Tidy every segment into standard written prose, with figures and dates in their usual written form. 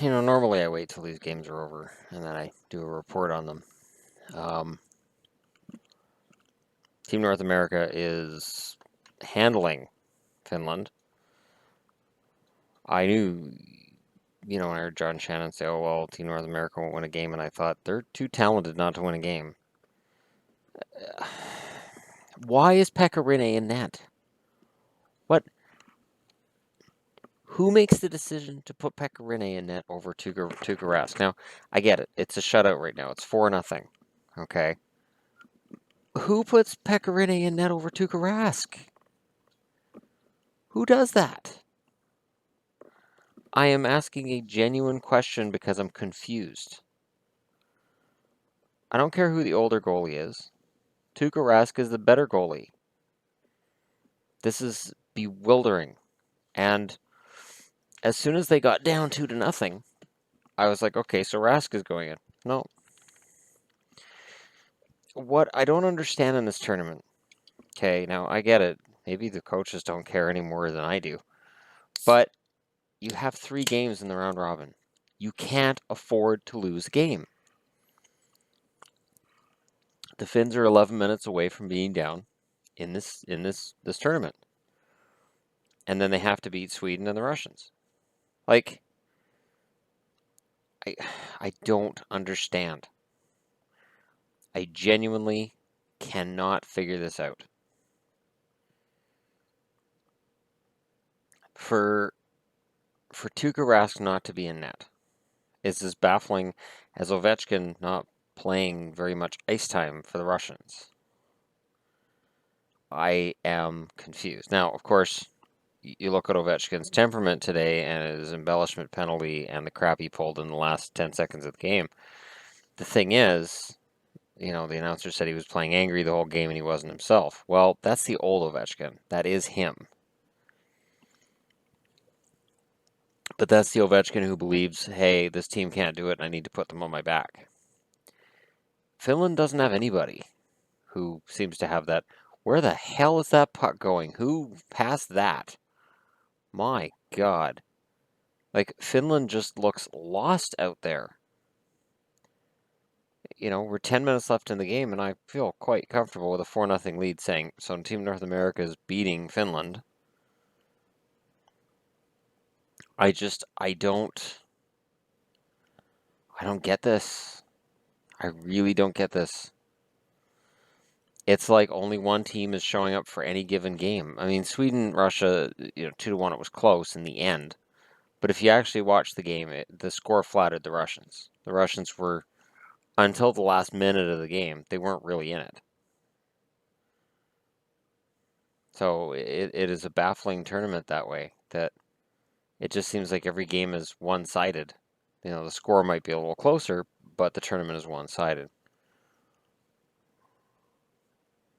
normally I wait till these games are over and then I do a report on them. Team North America is handling Finland. I knew, when I heard John Shannon say, oh, well, Team North America won't win a game, and I thought, they're too talented not to win a game. Why is Pekka Rinne in net? What? Who makes the decision to put Pekka Rinne in net over Tuukka Rask? Now, I get it. It's a shutout right now. It's 4-0. Okay. Who puts Pekka Rinne in net over Tuukka Rask? Who does that? I am asking a genuine question because I'm confused. I don't care who the older goalie is. Tuukka Rask is the better goalie. This is bewildering. And as soon as they got down 2-0, I was like, okay, so Rask is going in. No. What I don't understand in this tournament, okay, now I get it. Maybe the coaches don't care any more than I do. But you have 3 games in the round robin. You can't afford to lose a game. The Finns are 11 minutes away from being down in this tournament. And then they have to beat Sweden and the Russians. Like, I don't understand. I genuinely cannot figure this out. For Tuukka Rask not to be in net is as baffling as Ovechkin not playing very much ice time for the Russians. I am confused. Now, of course, you look at Ovechkin's temperament today and his embellishment penalty and the crap he pulled in the last 10 seconds of the game. The thing is, the announcer said he was playing angry the whole game and he wasn't himself. Well, that's the old Ovechkin. That is him. But that's the Ovechkin who believes, hey, this team can't do it and I need to put them on my back. Finland doesn't have anybody who seems to have that. Where the hell is that puck going? Who passed that? My God. Like, Finland just looks lost out there. We're 10 minutes left in the game, and I feel quite comfortable with a 4-0 lead saying, so Team North America is beating Finland. I don't get this. I really don't get this. It's like only one team is showing up for any given game. I mean, Sweden, Russia, 2-1, it was close in the end. But if you actually watch the game, the score flattered the Russians. The Russians were, until the last minute of the game, they weren't really in it. So it is a baffling tournament that way, that it just seems like every game is one-sided. The score might be a little closer, but the tournament is one-sided.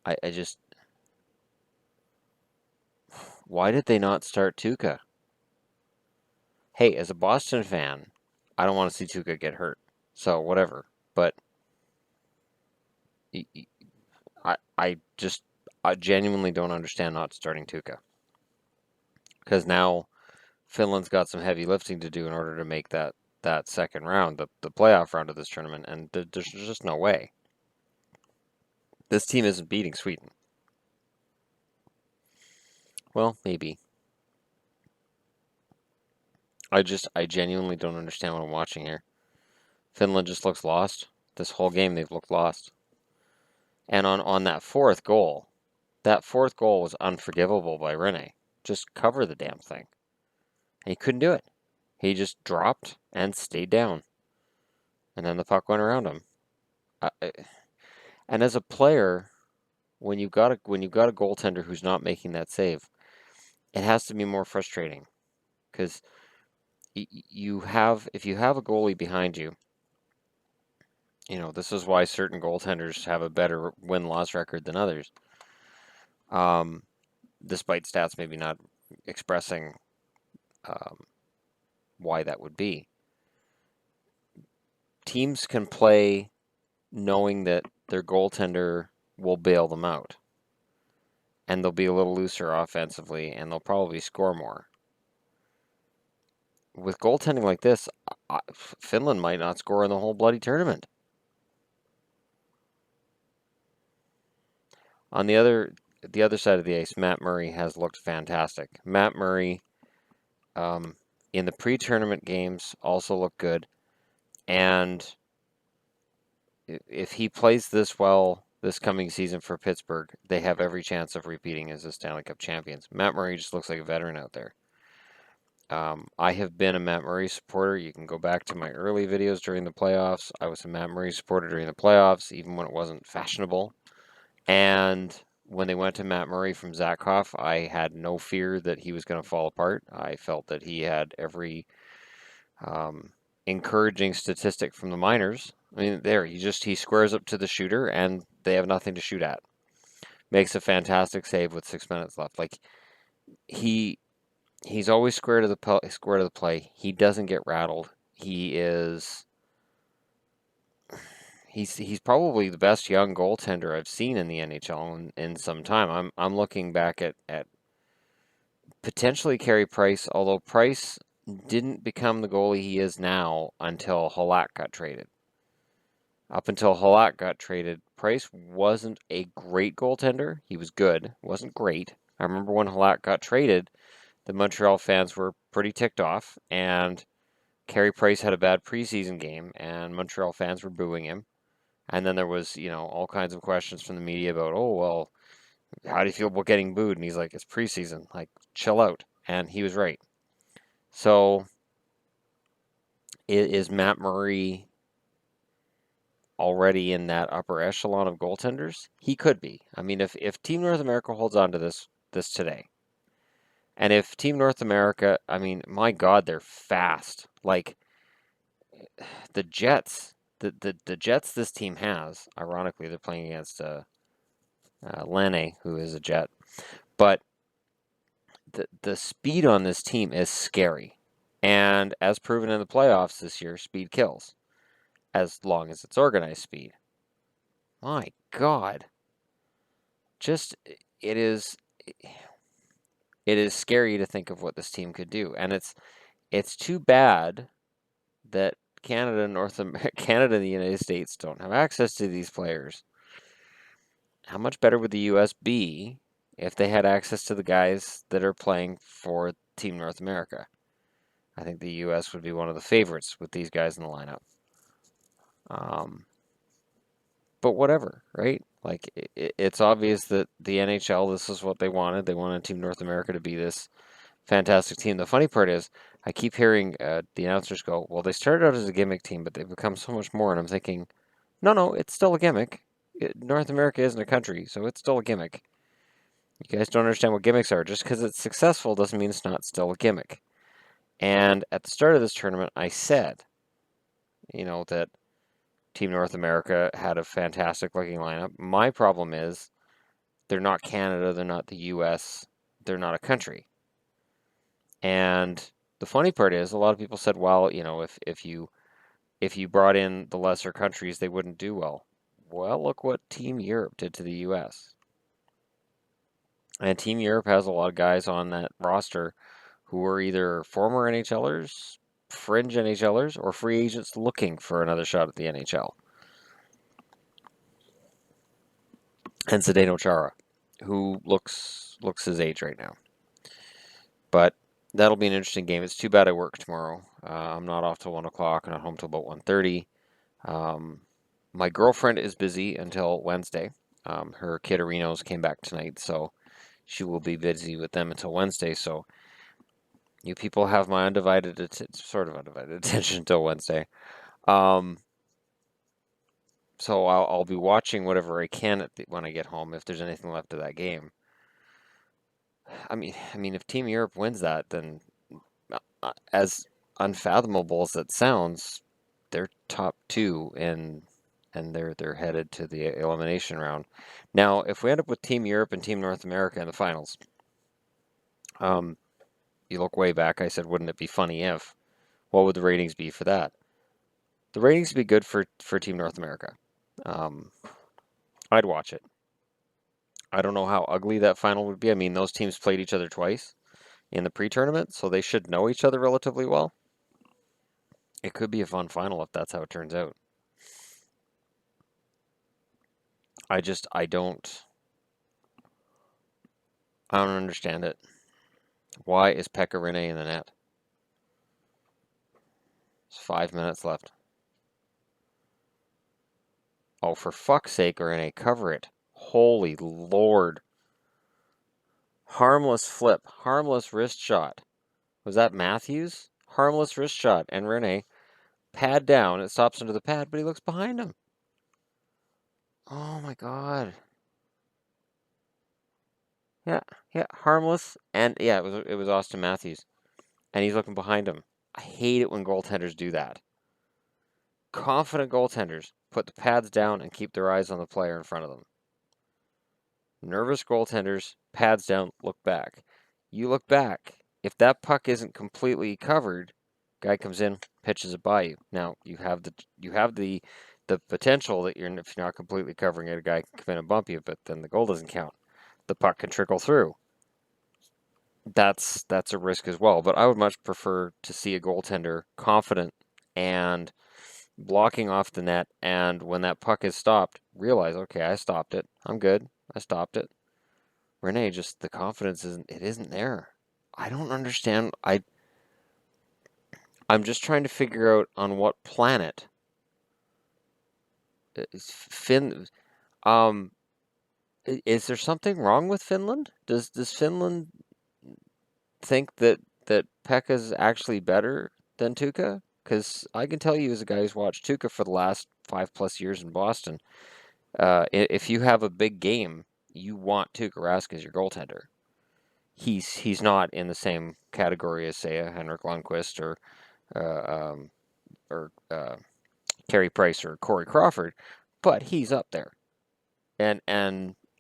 I just... Why did they not start Tuukka? Hey, as a Boston fan, I don't want to see Tuukka get hurt. So, whatever. But I genuinely don't understand not starting Tuukka. Because now Finland's got some heavy lifting to do in order to make that second round, the playoff round of this tournament, and there's just no way. This team isn't beating Sweden. Well, maybe. I genuinely don't understand what I'm watching here. Finland just looks lost. This whole game they've looked lost. And on that fourth goal was unforgivable by Rene. Just cover the damn thing. And he couldn't do it. He just dropped and stayed down. And then the puck went around him. And as a player, when you've got a goaltender who's not making that save, it has to be more frustrating. Because if you have a goalie behind you, this is why certain goaltenders have a better win-loss record than others. Despite stats maybe not expressing why that would be. Teams can play knowing that their goaltender will bail them out. And they'll be a little looser offensively, and they'll probably score more. With goaltending like this, Finland might not score in the whole bloody tournament. On the other side of the ice, Matt Murray has looked fantastic. Matt Murray, in the pre-tournament games, also looked good. And if he plays this well this coming season for Pittsburgh, they have every chance of repeating as the Stanley Cup champions. Matt Murray just looks like a veteran out there. I have been a Matt Murray supporter. You can go back to my early videos during the playoffs. I was a Matt Murray supporter during the playoffs, even when it wasn't fashionable. And when they went to Matt Murray from Zakhoff, I had no fear that he was going to fall apart. I felt that he had every encouraging statistic from the minors. I mean, he squares up to the shooter, and they have nothing to shoot at. Makes a fantastic save with 6 minutes left. Like he's always square to the play. He doesn't get rattled. He's probably the best young goaltender I've seen in the NHL in some time. I'm looking back at potentially Carey Price, although Price didn't become the goalie he is now until Halak got traded. Up until Halak got traded, Price wasn't a great goaltender. He was good, wasn't great. I remember when Halak got traded, the Montreal fans were pretty ticked off, and Carey Price had a bad preseason game, and Montreal fans were booing him. And then there was, all kinds of questions from the media about, oh, well, how do you feel about getting booed? And he's like, it's preseason. Like, chill out. And he was right. So, is Matt Murray already in that upper echelon of goaltenders? He could be. I mean, if Team North America holds on to this today, and if Team North America, I mean, my God, they're fast. Like, the Jets, the Jets this team has, ironically, they're playing against Rene, who is a Jet. But the speed on this team is scary. And as proven in the playoffs this year, speed kills. As long as it's organized speed. My God. Just, it is scary to think of what this team could do. And it's too bad that Canada and the United States don't have access to these players. How much better would the U.S. be if they had access to the guys that are playing for Team North America? I think the U.S. would be one of the favorites with these guys in the lineup. But whatever, right? Like, it's obvious that the NHL, this is what they wanted. They wanted Team North America to be this fantastic team. The funny part is, I keep hearing the announcers go, well, they started out as a gimmick team, but they've become so much more. And I'm thinking, no, it's still a gimmick. North America isn't a country, so it's still a gimmick. You guys don't understand what gimmicks are. Just because it's successful doesn't mean it's not still a gimmick. And at the start of this tournament, I said, that Team North America had a fantastic looking lineup. My problem is they're not Canada, they're not the US, they're not a country. And the funny part is, a lot of people said, well, if you brought in the lesser countries, they wouldn't do well. Well, look what Team Europe did to the US. And Team Europe has a lot of guys on that roster who are either former NHLers, fringe NHLers, or free agents looking for another shot at the NHL. And Zdeno Chara, who looks his age right now. But that'll be an interesting game. It's too bad I work tomorrow. I'm not off till 1 o'clock and not home till about 1:30. My girlfriend is busy until Wednesday. Her kidarinos came back tonight, so she will be busy with them until Wednesday. So you people have my sort of undivided attention until Wednesday. So I'll be watching whatever I can when I get home, if there's anything left of that game. I mean, if Team Europe wins that, then as unfathomable as that sounds, they're top two and they're headed to the elimination round. Now, if we end up with Team Europe and Team North America in the finals, you look way back, I said, wouldn't it be funny if? What would the ratings be for that? The ratings would be good for Team North America. I'd watch it. I don't know how ugly that final would be. I mean, those teams played each other twice in the pre-tournament, so they should know each other relatively well. It could be a fun final if that's how it turns out. I don't understand it. Why is Pekka Rene in the net? There's 5 minutes left. Oh, for fuck's sake, Rene, cover it. Holy Lord. Harmless flip. Harmless wrist shot. Was that Matthews? Harmless wrist shot. And Rene, pad down. It stops under the pad, but he looks behind him. Oh my God. Yeah, yeah, harmless. And yeah, it was Austin Matthews. And he's looking behind him. I hate it when goaltenders do that. Confident goaltenders put the pads down and keep their eyes on the player in front of them. Nervous goaltenders, pads down, look back. You look back. If that puck isn't completely covered, guy comes in, pitches it by you. Now you have the potential that if you're not completely covering it, a guy can come in and bump you, but then the goal doesn't count. The puck can trickle through. That's a risk as well. But I would much prefer to see a goaltender confident and blocking off the net, and when that puck is stopped, realize, okay, I stopped it. I'm good. I stopped it. Rene, just the confidence isn't there. I don't understand. I'm just trying to figure out on what planet is is there something wrong with Finland? Does Finland think that Pekka's actually better than Tuukka? Because I can tell you, as a guy who's watched Tuukka for the last 5+ years in Boston, if you have a big game, you want Tuukka Rask as your goaltender. He's not in the same category as, say, a Henrik Lundqvist uh, um, or Carey Price or Corey Crawford, but he's up there, and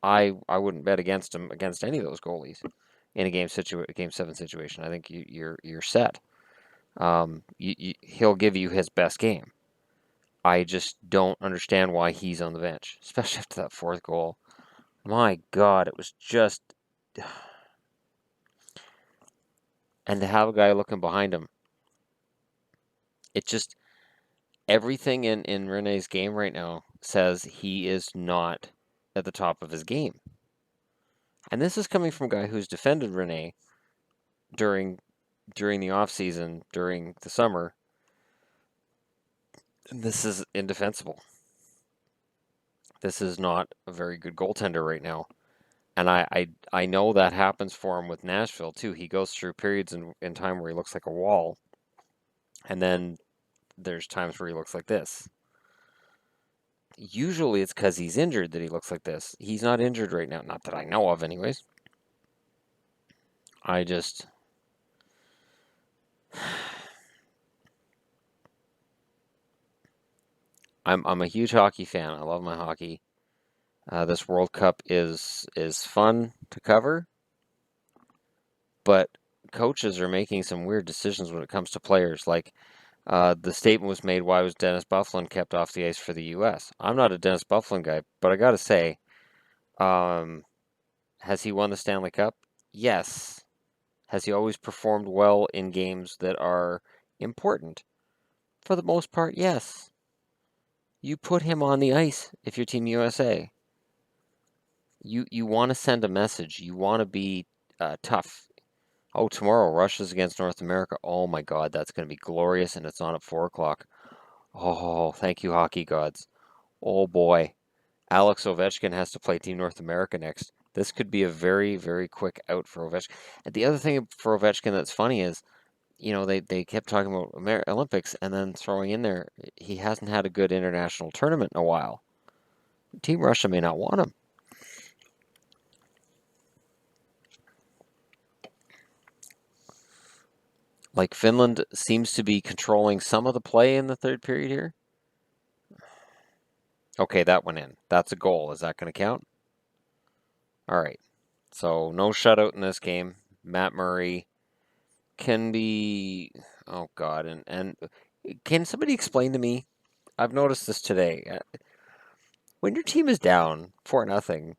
I wouldn't bet against him against any of those goalies in a game 7 situation. I think you're set. He'll give you his best game. I just don't understand why he's on the bench, especially after that fourth goal. My God, it was just. And to have a guy looking behind him, it just. Everything in Rene's game right now says he is not at the top of his game. And this is coming from a guy who's defended Rene during the off season, during the summer. This is indefensible. This is not a very good goaltender right now. And I know that happens for him with Nashville too. He goes through periods in time where he looks like a wall, and then there's times where he looks like this. Usually it's because he's injured that he looks like this. He's not injured right now, not that I know of, anyways. I just. I'm a huge hockey fan. I love my hockey. This World Cup is fun to cover, but coaches are making some weird decisions when it comes to players. Like the statement was made, why was Dennis Bufflin kept off the ice for the U.S.? I'm not a Dennis Bufflin guy, but I got to say, has he won the Stanley Cup? Yes. Has he always performed well in games that are important? For the most part, yes. You put him on the ice if you're Team USA. You want to send a message. You want to be tough. Oh, tomorrow, Russia's against North America. Oh my God, that's going to be glorious, and it's on at 4 o'clock. Oh, thank you, hockey gods. Oh boy, Alex Ovechkin has to play Team North America next. This could be a very, very quick out for Ovechkin. And the other thing for Ovechkin that's funny is, they kept talking about Olympics and then throwing in there, he hasn't had a good international tournament in a while. Team Russia may not want him. Like Finland seems to be controlling some of the play in the third period here. Okay, that went in. That's a goal. Is that going to count? All right. So no shutout in this game. Matt Murray can be. Oh God, and can somebody explain to me? I've noticed this today. When your team is down 4-0,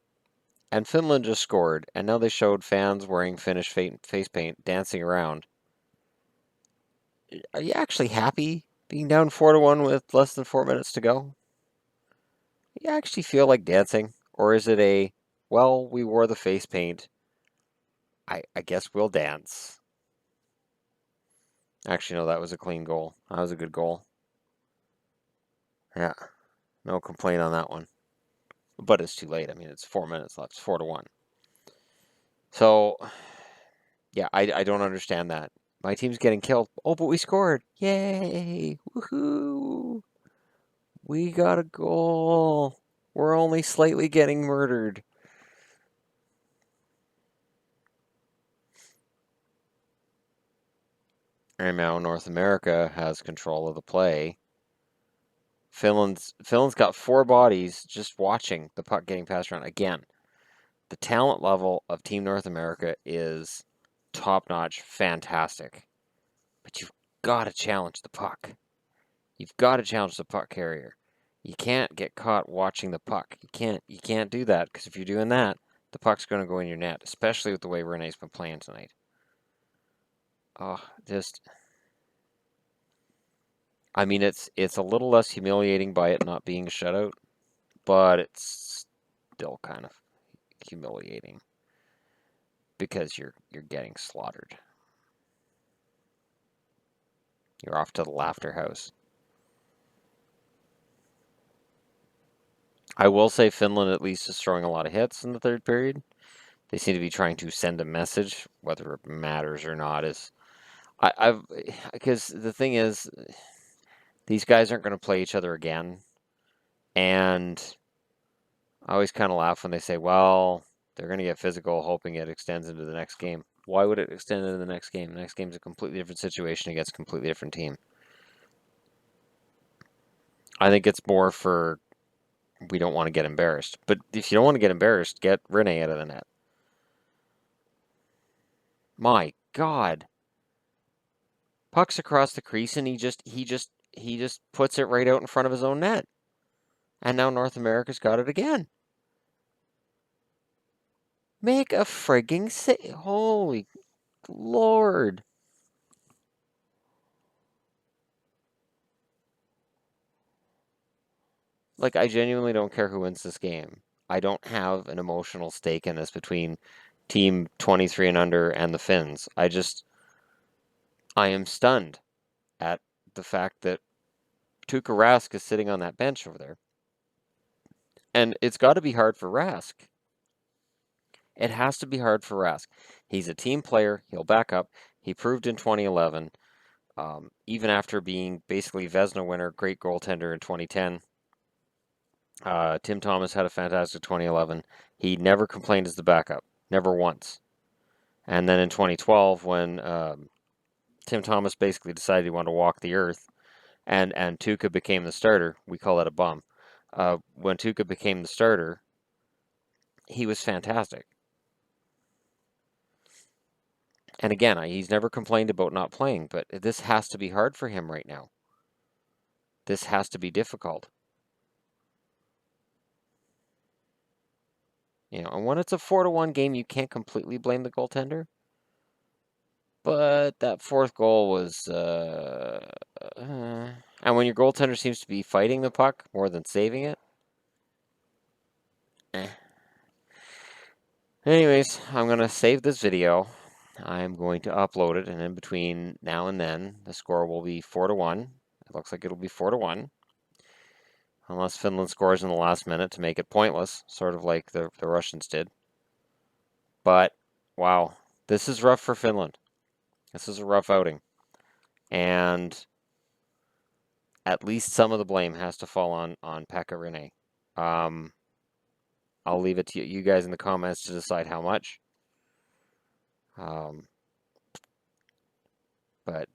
and Finland just scored, and now they showed fans wearing Finnish face paint dancing around. Are you actually happy Being down 4-1 with less than 4 minutes to go. You actually feel like dancing? Or is it a, well, we wore the face paint. I guess we'll dance. Actually, no, that was a clean goal. That was a good goal. Yeah, no complaint on that one. But it's too late. I mean, it's 4 minutes left. It's 4-1. So, yeah, I don't understand that. My team's getting killed. Oh, but we scored. Yay. Woohoo. We got a goal. We're only slightly getting murdered. And now North America has control of the play. Finland's got 4 bodies just watching the puck getting passed around. Again, the talent level of Team North America is top-notch, fantastic. But you've got to challenge the puck. You've got to challenge the puck carrier. You can't get caught watching the puck. You can't do that, because if you're doing that, the puck's going to go in your net, especially with the way Rene's been playing tonight. Oh, just, I mean, it's a little less humiliating by it not being a shutout, but it's still kind of humiliating because you're getting slaughtered. You're off to the laughter house. I will say Finland at least is throwing a lot of hits in the third period. They seem to be trying to send a message, whether it matters or not. I've because the thing is, these guys aren't going to play each other again, and I always kind of laugh when they say, "Well, they're going to get physical, hoping it extends into the next game." Why would it extend into the next game? The next game's a completely different situation against a completely different team. I think it's more for we don't want to get embarrassed. But if you don't want to get embarrassed, get Rene out of the net. My God. Puck's across the crease and he just puts it right out in front of his own net. And now North America's got it again. Make a frigging save. Holy Lord. Like, I genuinely don't care who wins this game. I don't have an emotional stake in this between Team 23 and under and the Finns. I am stunned at the fact that Tuukka Rask is sitting on that bench over there. And it's got to be hard for Rask. It has to be hard for Rask. He's a team player. He'll back up. He proved in 2011, even after being basically Vezina winner, great goaltender in 2010. Tim Thomas had a fantastic 2011. He never complained as the backup, never once. And then in 2012, when Tim Thomas basically decided he wanted to walk the earth, and Tuukka became the starter, we call that a bum. When Tuukka became the starter, he was fantastic. And again, he's never complained about not playing, but this has to be hard for him right now. This has to be difficult. And when it's a 4-1 game, you can't completely blame the goaltender. But that fourth goal was, and when your goaltender seems to be fighting the puck more than saving it, eh. Anyways, I'm going to save this video. I'm going to upload it, and in between now and then, the score will be 4-1. It looks like it'll be 4-1. Unless Finland scores in the last minute to make it pointless, sort of like the Russians did. But, wow, this is rough for Finland. This is a rough outing. And at least some of the blame has to fall on Pekka Rene. I'll leave it to you guys in the comments to decide how much. But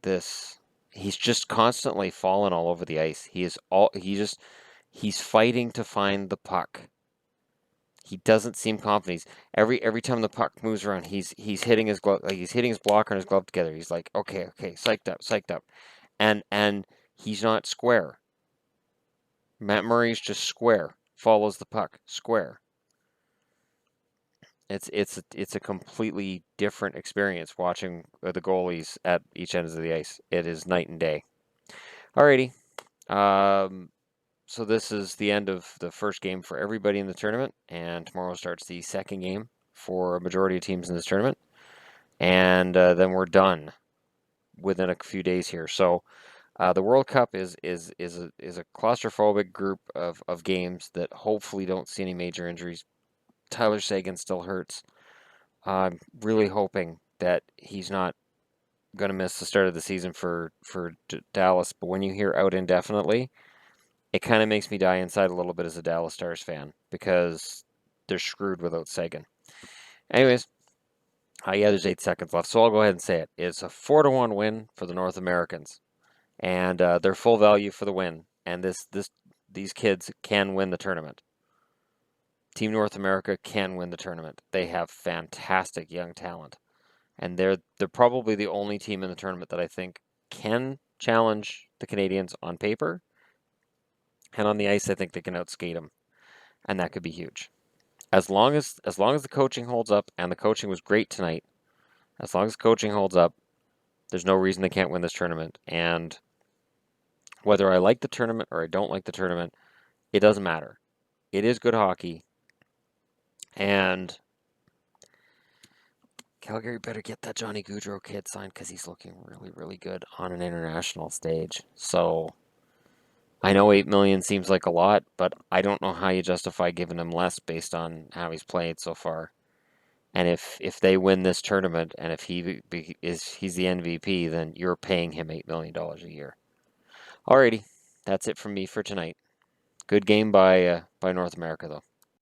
he's just constantly falling all over the ice. He's fighting to find the puck. He doesn't seem confident. Every time the puck moves around, he's hitting his glove, like he's hitting his blocker and his glove together. He's like, okay, psyched up, and he's not square. Matt Murray's just square, follows the puck, square. It's a completely different experience watching the goalies at each end of the ice. It is night and day. Alrighty. So this is the end of the first game for everybody in the tournament, and tomorrow starts the second game for a majority of teams in this tournament, and then we're done within a few days here. So the World Cup is a claustrophobic group of games that hopefully don't see any major injuries. Tyler Seguin still hurts. I'm really hoping that he's not going to miss the start of the season for Dallas. But when you hear out indefinitely, it kind of makes me die inside a little bit as a Dallas Stars fan because they're screwed without Seguin. Anyways, yeah, there's 8 seconds left, so I'll go ahead and say it. It's a 4-1 win for the North Americans, and they're full value for the win. And these kids can win the tournament. Team North America can win the tournament. They have fantastic young talent, and they're probably the only team in the tournament that I think can challenge the Canadians on paper, and on the ice, I think they can outskate them, and that could be huge. As long as the coaching holds up, and the coaching was great tonight, as long as coaching holds up, there's no reason they can't win this tournament. And whether I like the tournament or I don't like the tournament, it doesn't matter. It is good hockey, and Calgary better get that Johnny Gaudreau kid signed because he's looking really, really good on an international stage. So I know 8 million seems like a lot, but I don't know how you justify giving him less based on how he's played so far. And if they win this tournament, and if he's the MVP, then you're paying him $8 million a year. Alrighty, that's it from me for tonight. Good game by North America though.